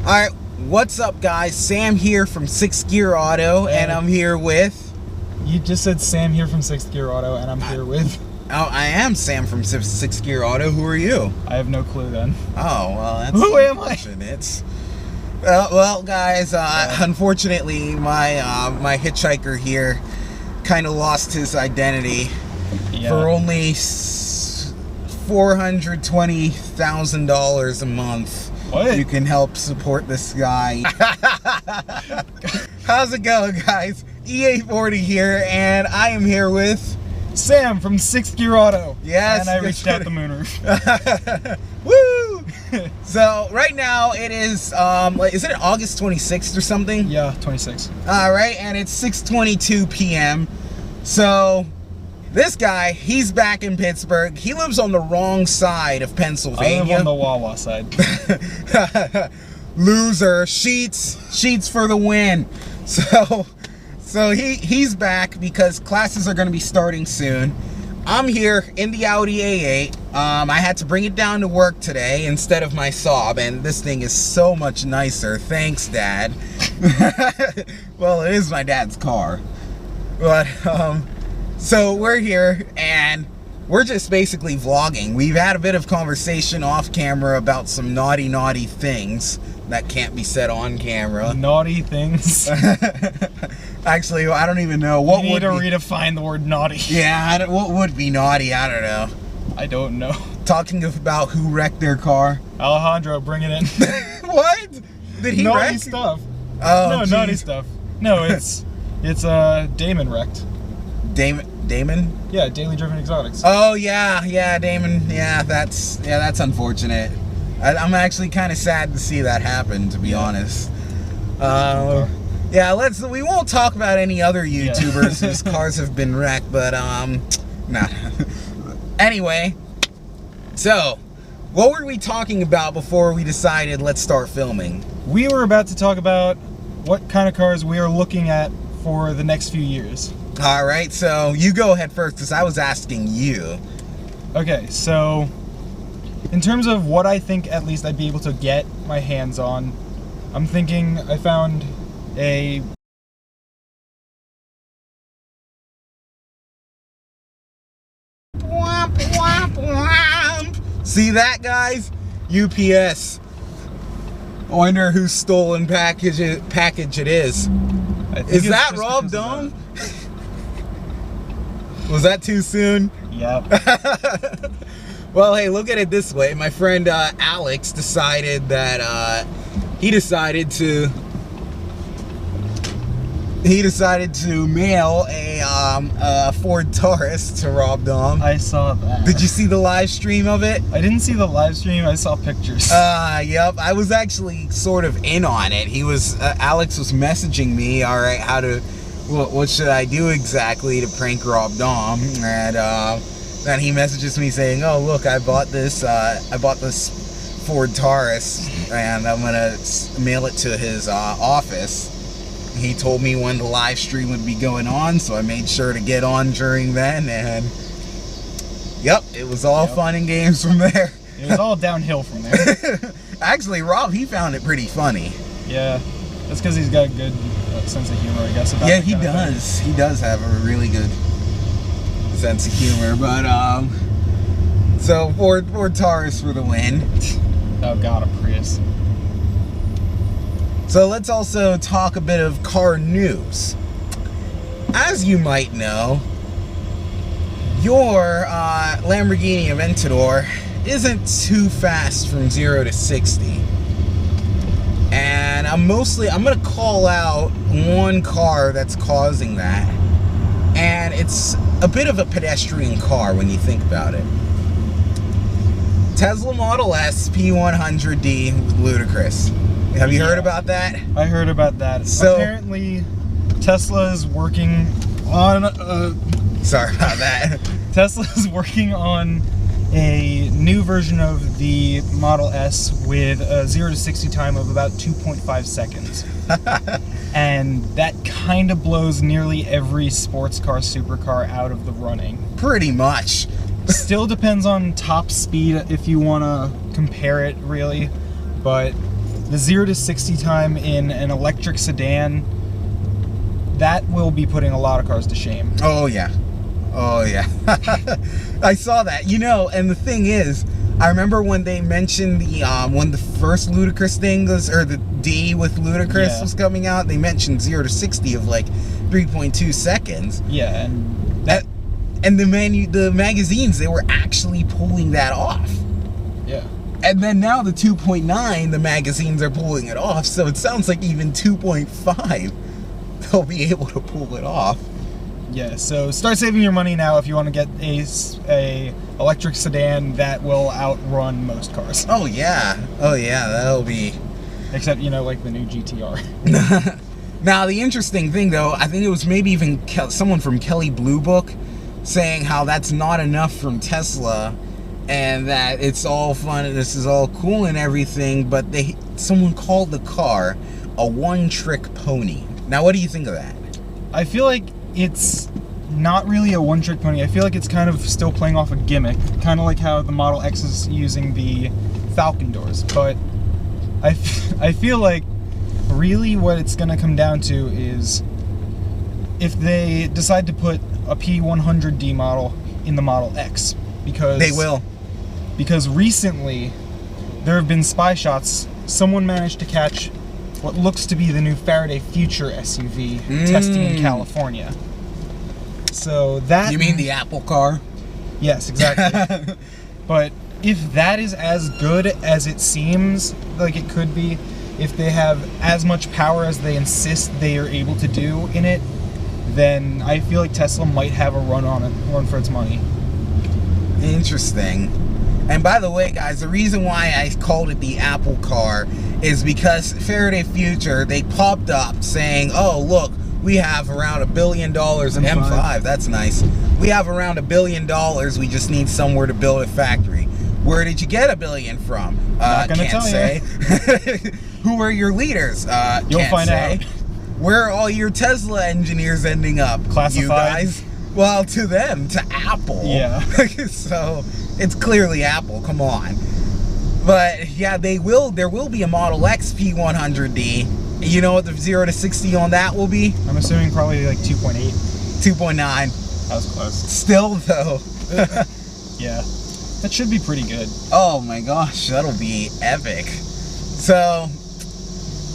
Alright, what's up guys? Sam here from 6th Gear Auto, and I'm here with... You just said Sam here from 6th Gear Auto, and I'm here with... Oh, I am Sam from 6th Gear Auto. Who are you? I have no clue then. Oh, well, that's... Who am I? It's... well, guys, unfortunately, my hitchhiker here kind of lost his identity for only $420,000 a month. What? You can help support this guy. How's it going, guys? EA40 here, and I am here with Sam from 6th Gear Auto. Yes. And I reached out the mooner. Woo! So right now it is is it August 26th or something? Yeah, 26. All right, and it's 6:22 p.m. So this guy, he's back in Pittsburgh. He lives on the wrong side of Pennsylvania. I live on the Wawa side. Loser. Sheets for the win. So he's back because classes are going to be starting soon. I'm here in the Audi A8. I had to bring it down to work today instead of my Saab, and this thing is so much nicer. Thanks, Dad. Well, it is my dad's car. But, so we're here, and we're just basically vlogging. We've had a bit of conversation off camera about some naughty things that can't be said on camera. Naughty things? Actually, I don't even know. What you need would to redefine the word naughty. Yeah, what would be naughty? I don't know. I don't know. Talking about who wrecked their car. Alejandro, bring it in. What? Did he naughty wreck? Stuff. Oh, no, geez. naughty stuff. No, it's Damon wrecked. Damon? Yeah, Daily Driven Exotics. Oh yeah, Damon. Yeah, that's unfortunate. I'm actually kind of sad to see that happen, to be honest. Yeah, we won't talk about any other YouTubers whose cars have been wrecked, but nah. Anyway, so what were we talking about before we decided let's start filming? We were about to talk about what kind of cars we are looking at for the next few years. All right, so you go ahead first because I was asking you. Okay, so in terms of what I think at least I'd be able to get my hands on, I'm thinking I found a See that, guys? UPS. I wonder whose stolen package it is. Is that Rob Dome? Was that too soon? Yep. Well, hey, look at it this way. My friend Alex decided that he decided to mail a Ford Taurus to Rob Dom. I saw that. Did you see the live stream of it? I didn't see the live stream. I saw pictures. Yep. I was actually sort of in on it. He was Alex was messaging me. All right, what should I do exactly to prank Rob Dom? And then he messages me saying, "Oh, look, I bought this Ford Taurus, and I'm gonna mail it to his office." He told me when the live stream would be going on, so I made sure to get on during then, and yep, it was all fun and games from there. It was all downhill from there. Actually, Rob, he found it pretty funny. Yeah, that's because he's got a good sense of humor, I guess. Yeah, he does. He does have a really good sense of humor, but so Ford Taurus for the win. Oh God, a Prius. So let's also talk a bit of car news. As you might know, your Lamborghini Aventador isn't too fast from 0 to 60. And I'm gonna call out one car that's causing that. And it's a bit of a pedestrian car when you think about it. Tesla Model S P100D with Ludicrous. Have you heard about that? I heard about that. So apparently, Tesla is working on. Sorry about that. Tesla is working on a new version of the Model S with a 0 to 60 time of about 2.5 seconds. And that kind of blows nearly every sports car, supercar out of the running. Pretty much. Still depends on top speed if you want to compare it, really. But the 0 to 60 time in an electric sedan, that will be putting a lot of cars to shame. Oh yeah. Oh yeah. I saw that. You know, and the thing is, I remember when they mentioned the when the first Ludacris thing was, or the D with Ludacris was coming out, they mentioned 0 to 60 of like 3.2 seconds. Yeah, and that and the magazines, they were actually pulling that off. Yeah. And then now the 2.9, the magazines are pulling it off, so it sounds like even 2.5 they'll be able to pull it off. Yeah, so start saving your money now if you want to get a electric sedan that will outrun most cars. Oh yeah, that'll be. Except, you know, like the new GTR. Now the interesting thing though, I think it was maybe even someone from Kelly Blue Book saying how that's not enough from Tesla, and that it's all fun and this is all cool and everything, but someone called the car a one-trick pony. Now what do you think of that? I feel like it's not really a one-trick pony. I feel like it's kind of still playing off a gimmick, kind of like how the Model X is using the Falcon doors. But I feel like really what it's going to come down to is if they decide to put a P100D model in the Model X, because they will. Because recently there have been spy shots. Someone managed to catch what looks to be the new Faraday Future SUV testing in California. So that... You mean the Apple car? Yes, exactly. But if that is as good as it seems like it could be, if they have as much power as they insist they are able to do in it, then I feel like Tesla might have a run for its money. Interesting. And by the way, guys, the reason why I called it the Apple car is because Faraday Future, they popped up saying, oh, look, we have around $1 billion in M5. That's nice. We have around $1 billion. We just need somewhere to build a factory. Where did you get $1 billion from? Not gonna can't tell say. Who are your leaders? You'll can't find say. out. Where are all your Tesla engineers ending up? Classified. You guys? Well, to them, to Apple. Yeah. So it's clearly Apple. Come on. But yeah, there will be a Model X P100D. You know what the 0 to 60 on that will be? I'm assuming probably like 2.8. 2.9. That was close. Still though. Yeah. That should be pretty good. Oh my gosh, that'll be epic. So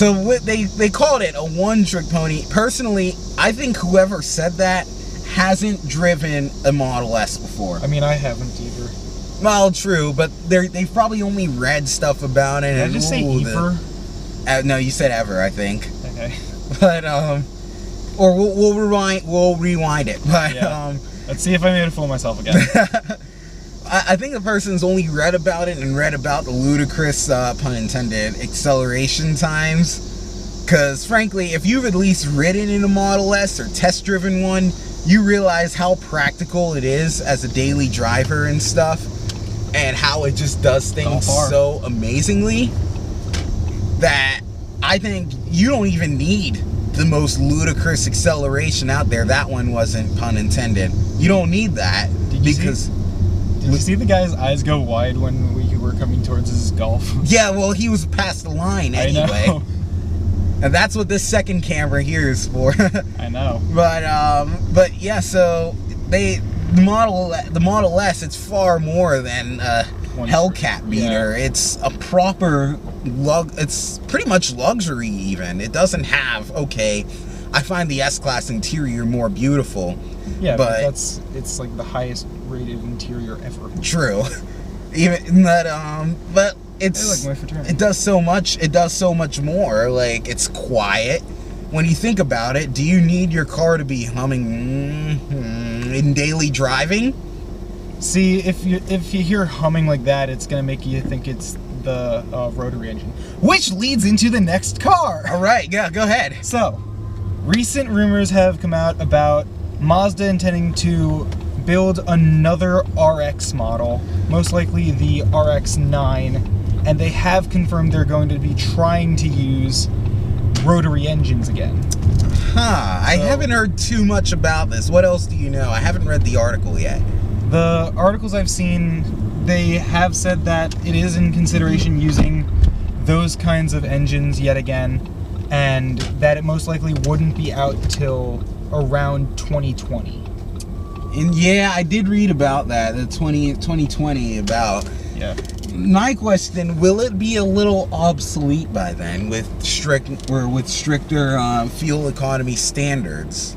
what they called it a one-trick pony. Personally, I think whoever said that hasn't driven a Model S before. I mean, I haven't either. Well, true, but they've probably only read stuff about it. Did I just say Ever? No, you said ever, I think. Okay. But or we'll rewind it. But yeah. Let's see if I made a fool of myself again. I think the person's only read about it and read about the ludicrous, pun intended, acceleration times. Because frankly, if you've at least ridden in a Model S or test driven one, you realize how practical it is as a daily driver and stuff, and how it just does things so amazingly that I think you don't even need the most ludicrous acceleration out there. That one wasn't pun intended. You don't need that. Did you see the guy's eyes go wide when we were coming towards his Golf? Yeah, well, he was past the line anyway. I know. And that's what this second camera here is for. I know. But yeah, so the Model S, it's far more than a Hellcat beater. Yeah. It's a proper it's pretty much luxury even. It doesn't have, okay, I find the S-Class interior more beautiful. Yeah, but it's like the highest rated interior ever. True. Even that but it does so much. It does so much more. Like, it's quiet. When you think about it, do you need your car to be humming in daily driving? See, if you hear humming like that, it's gonna make you think it's the rotary engine, which leads into the next car. All right, yeah, go ahead. So, recent rumors have come out about Mazda intending to build another RX model, most likely the RX-9, and they have confirmed they're going to be trying to use rotary engines again. I haven't heard too much about this. What else do you know? I haven't read the article yet. The articles I've seen, they have said that it is in consideration using those kinds of engines yet again, and that it most likely wouldn't be out till around 2020. And yeah, I did read about that, the 2020 about. Yeah. My question, will it be a little obsolete by then with stricter fuel economy standards?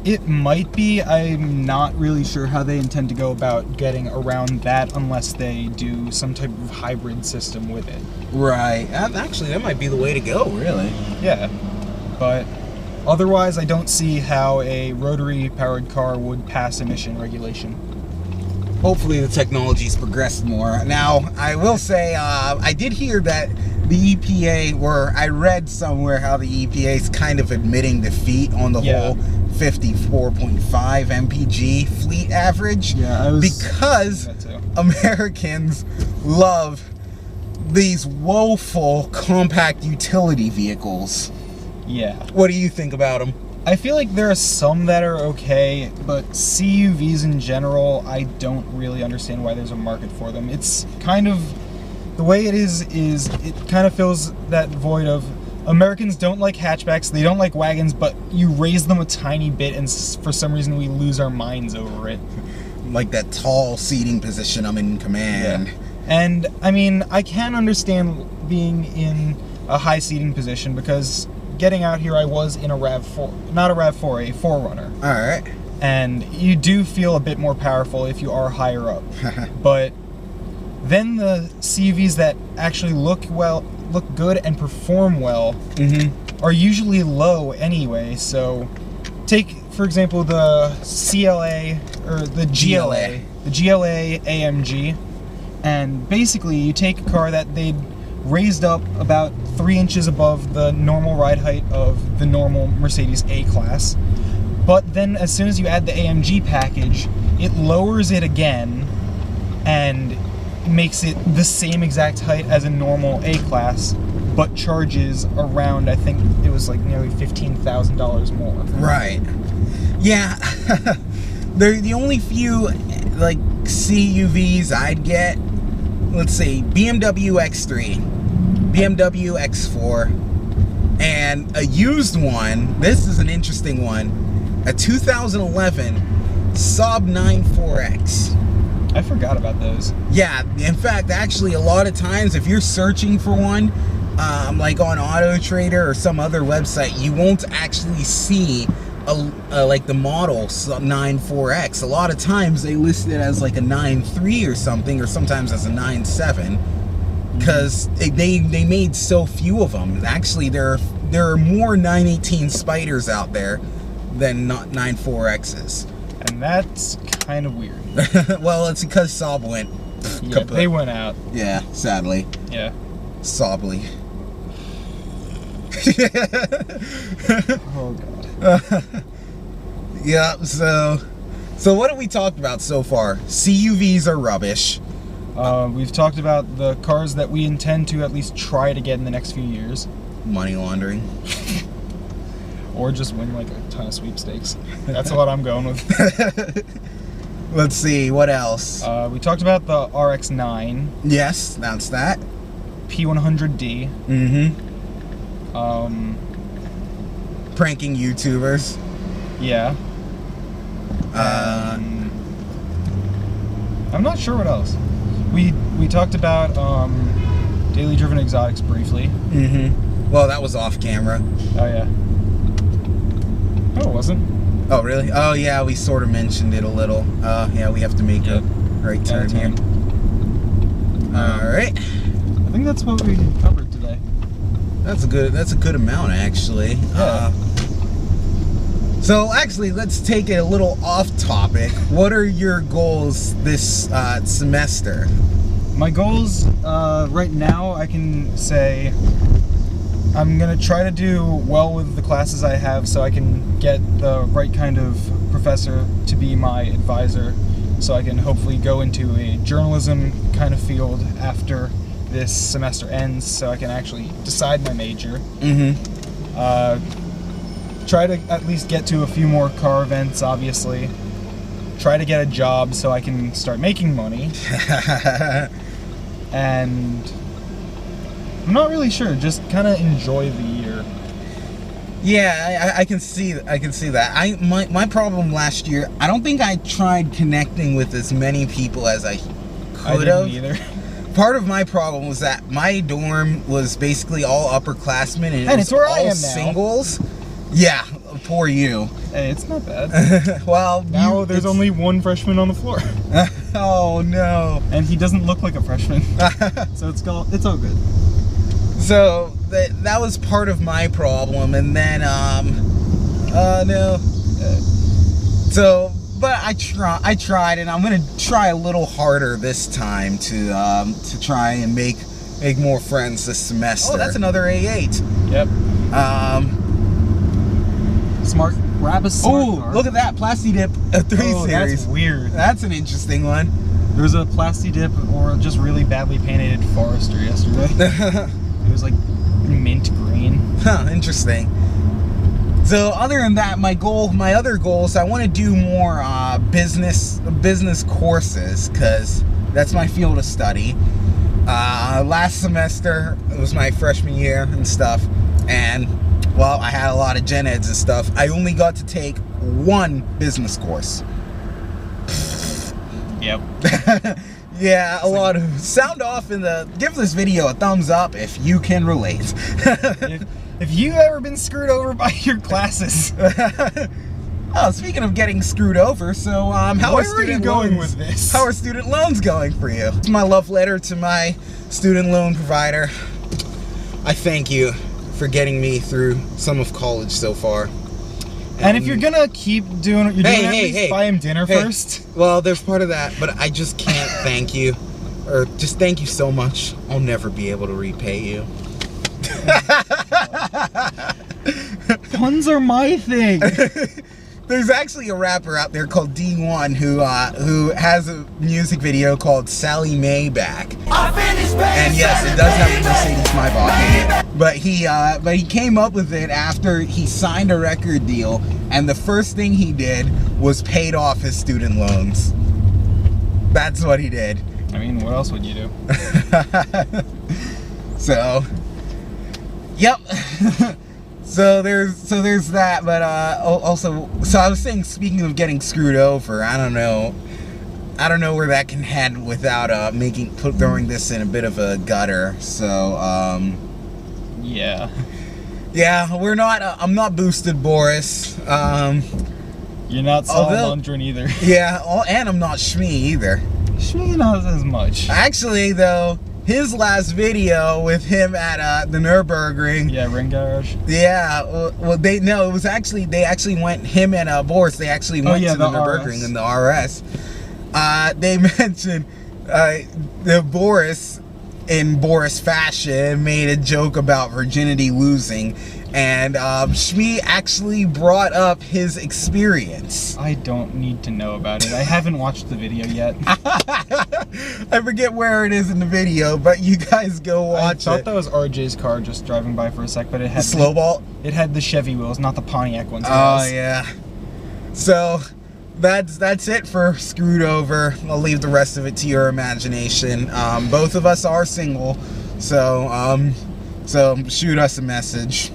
It might be. I'm not really sure how they intend to go about getting around that unless they do some type of hybrid system with it. Right. Actually, that might be the way to go, really. Yeah. But otherwise, I don't see how a rotary-powered car would pass emission regulation. Hopefully the technology's progressed more. Now, I will say, I did hear that the EPA, or I read somewhere how the EPA is kind of admitting defeat on the whole 54.5 mpg fleet average. Yeah, because Americans love these woeful compact utility vehicles. Yeah. What do you think about them? I feel like there are some that are okay, but CUVs in general, I don't really understand why there's a market for them. It's kind of, the way it is it kind of fills that void of Americans don't like hatchbacks, they don't like wagons, but you raise them a tiny bit and for some reason we lose our minds over it. Like that tall seating position, I'm in command. Yeah. And, I mean, I can understand being in a high seating position because getting out here, I was in a RAV4, not a RAV4, a 4Runner. Alright. And you do feel a bit more powerful if you are higher up. But then the CUVs that actually look good and perform well are usually low anyway. So take, for example, the CLA, or the GLA, the GLA AMG, and basically you take a car that they'd raised up about 3 inches above the normal ride height of the normal Mercedes A-Class. But then as soon as you add the AMG package, it lowers it again and makes it the same exact height as a normal A-Class, but charges around, I think it was like nearly $15,000 more. Right. Yeah. They're the only few like CUVs I'd get. Let's see, BMW X3, BMW X4, and a used one. This is an interesting one. A 2011 Saab 9-4X. I forgot about those. Yeah, in fact, actually, a lot of times if you're searching for one, like on Auto Trader or some other website, you won't actually see like the model 9-4X. A lot of times they list it as like a 9.3 or something, or sometimes as a 9.7, because they made so few of them. Actually, there are more 918 Spiders out there than not 9.4Xs. And that's kind of weird. Well, it's because Saab went. Yeah, they went out. Yeah, sadly. Yeah. Saably. Oh god. Yeah, so what have we talked about so far? CUVs are rubbish. We've talked about the cars that we intend to at least try to get in the next few years. Money laundering. Or just win like a ton of sweepstakes. That's what I'm going with. Let's see, what else? We talked about the RX-9. Yes, that's that. P100D. Pranking YouTubers. Yeah. I'm not sure what else. We talked about daily driven exotics briefly. Well, that was off camera. Oh yeah. Oh, it wasn't. Oh really? Oh yeah, we sort of mentioned it a little. Yeah, we have to make a right turn here. All right. I think that's what we covered today. That's a good amount actually. Yeah. So actually, let's take it a little off topic. What are your goals this semester? My goals right now, I can say I'm gonna try to do well with the classes I have so I can get the right kind of professor to be my advisor, so I can hopefully go into a journalism kind of field after this semester ends, so I can actually decide my major. Try to at least get to a few more car events, obviously. Try to get a job so I can start making money. And I'm not really sure. Just kind of enjoy the year. Yeah, I can see that. My problem last year, I don't think I tried connecting with as many people as I could have. I didn't either. Part of my problem was that my dorm was basically all upperclassmen, and it's where I am now. Singles. Yeah, poor you. Hey, it's not bad. Well, now there's only one freshman on the floor. Oh no! And he doesn't look like a freshman, so it's all good. So that was part of my problem, and then but I tried, and I'm gonna try a little harder this time to try and make more friends this semester. Oh, that's another A8. Yep. Smart. Grab a smart car. Look at that Plasti Dip 3 Series. That's weird. That's an interesting one. There was a Plasti Dip or just really badly painted Forester yesterday. It was like mint green. Huh, interesting. So other than that, my other goals, I want to do more business courses, because that's my field of study. Last semester, it was my freshman year and stuff, and well, I had a lot of gen eds and stuff. I only got to take one business course. Yep. Yeah, a lot of sound off in the. Give this video a thumbs up if you can relate. If you've ever been screwed over by your classes. Oh, speaking of getting screwed over, so how are you going with this? How are student loans going for you? It's my love letter to my student loan provider. I thank you for getting me through some of college so far. And if you're gonna keep doing what you're doing, at least buy him dinner first. Well, there's part of that, but I just can't thank you. Or just thank you so much. I'll never be able to repay you. Puns are my thing. There's actually a rapper out there called D1 who has a music video called Sally Mae Back. And yes, it does have a Mercedes Maybach in it. But he came up with it after he signed a record deal, and the first thing he did was paid off his student loans. That's what he did. I mean, what else would you do? So, yep. So there's that, but also, so I was saying, speaking of getting screwed over, I don't know where that can head without throwing this in a bit of a gutter. So yeah, we're not. I'm not boosted, Boris. You're not Saul Lundgren either. Yeah, and I'm not Shmee either. Shmee not as much. Actually, though. His last video with him at the Nürburgring. Yeah, Ring Garage. Yeah, well, they actually went, him and Boris, they actually went to the Nürburgring in the RS. They mentioned the Boris, in Boris fashion, made a joke about virginity losing, and Shmee actually brought up his experience. I don't need to know about it. I haven't watched the video yet. I forget where it is in the video, but you guys go watch it. I thought that was RJ's car just driving by for a sec, but it had the slow vault. It had the Chevy wheels, not the Pontiac ones. Oh yeah. So that's it for Screwed Over. I'll leave the rest of it to your imagination. Both of us are single, so shoot us a message.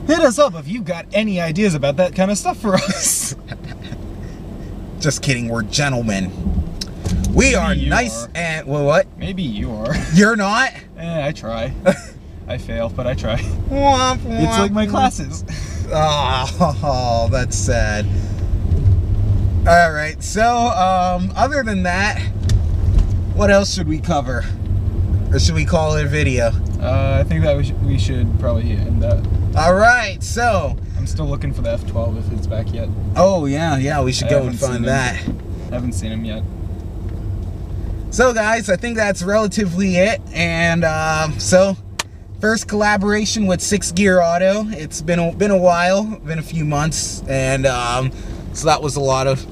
Hit us up if you've got any ideas about that kind of stuff for us. Just kidding, we're gentlemen. We are nice and what? Maybe you are. You're not? I try. I fail, but I try. Womp, womp. It's like my classes. Oh, that's sad. Alright, so other than that, what else should we cover? Or should we call it a video? I think that we should probably end that. Alright, so I'm still looking for the F12 if it's back yet. Oh yeah, we should go and find that. Haven't seen him yet. So guys, I think that's relatively it, and so first collaboration with 6 Gear Auto. It's been a while, been a few months, and so that was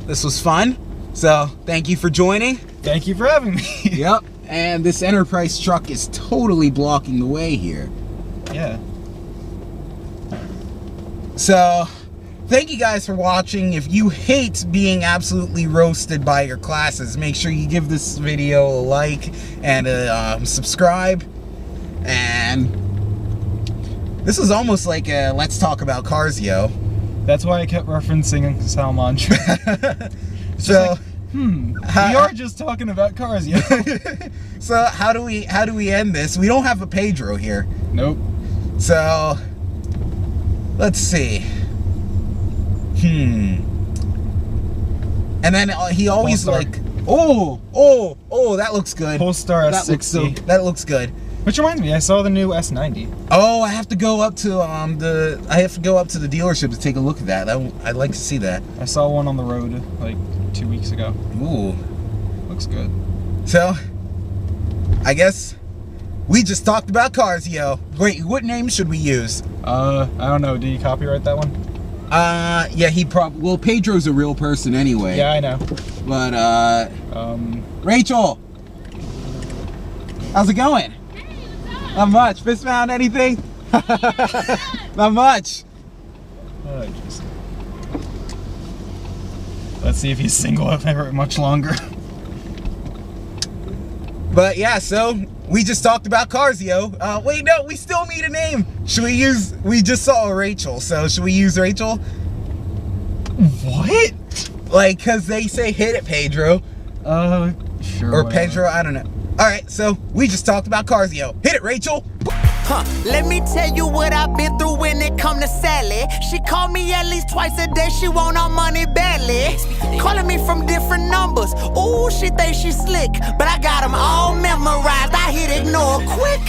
this was fun. So thank you for joining. Thank you for having me. Yep. And this Enterprise truck is totally blocking the way here. Yeah. So thank you guys for watching. If you hate being absolutely roasted by your classes, make sure you give this video a like and subscribe. And this is almost like a let's talk about cars, yo. That's why I kept referencing Salman. So, we are just talking about cars, yo. So how do we end this? We don't have a Pedro here. Nope. So let's see. And then he always like, oh, that looks good. Polestar S60. That looks good. Which reminds me, I saw the new S90. Oh, I have to go up to the dealership to take a look at that. I'd like to see that. I saw one on the road like 2 weeks ago. Ooh, looks good. So, I guess we just talked about cars, yo. Wait, what name should we use? I don't know. Did you copyright that one? Yeah, he probably. Well, Pedro's a real person anyway. Yeah, I know. But Rachel, how's it going? Not much. Fist found anything? Not much. Oh, just... Let's see if he's single ever much longer. But yeah, so we just talked about cars, yo. Wait, no, we still need a name. Should we use? We just saw Rachel, so should we use Rachel? What? Like, cause they say hit it, Pedro. Sure. Or Pedro, I don't know. All right, so we just talked about cars, yo. Hit it, Rachel. Let me tell you what I've been through when it come to Sally. She called me at least twice a day, she want our money badly. Calling me from different numbers, ooh, she thinks she slick. But I got them all memorized, I hit ignore quick.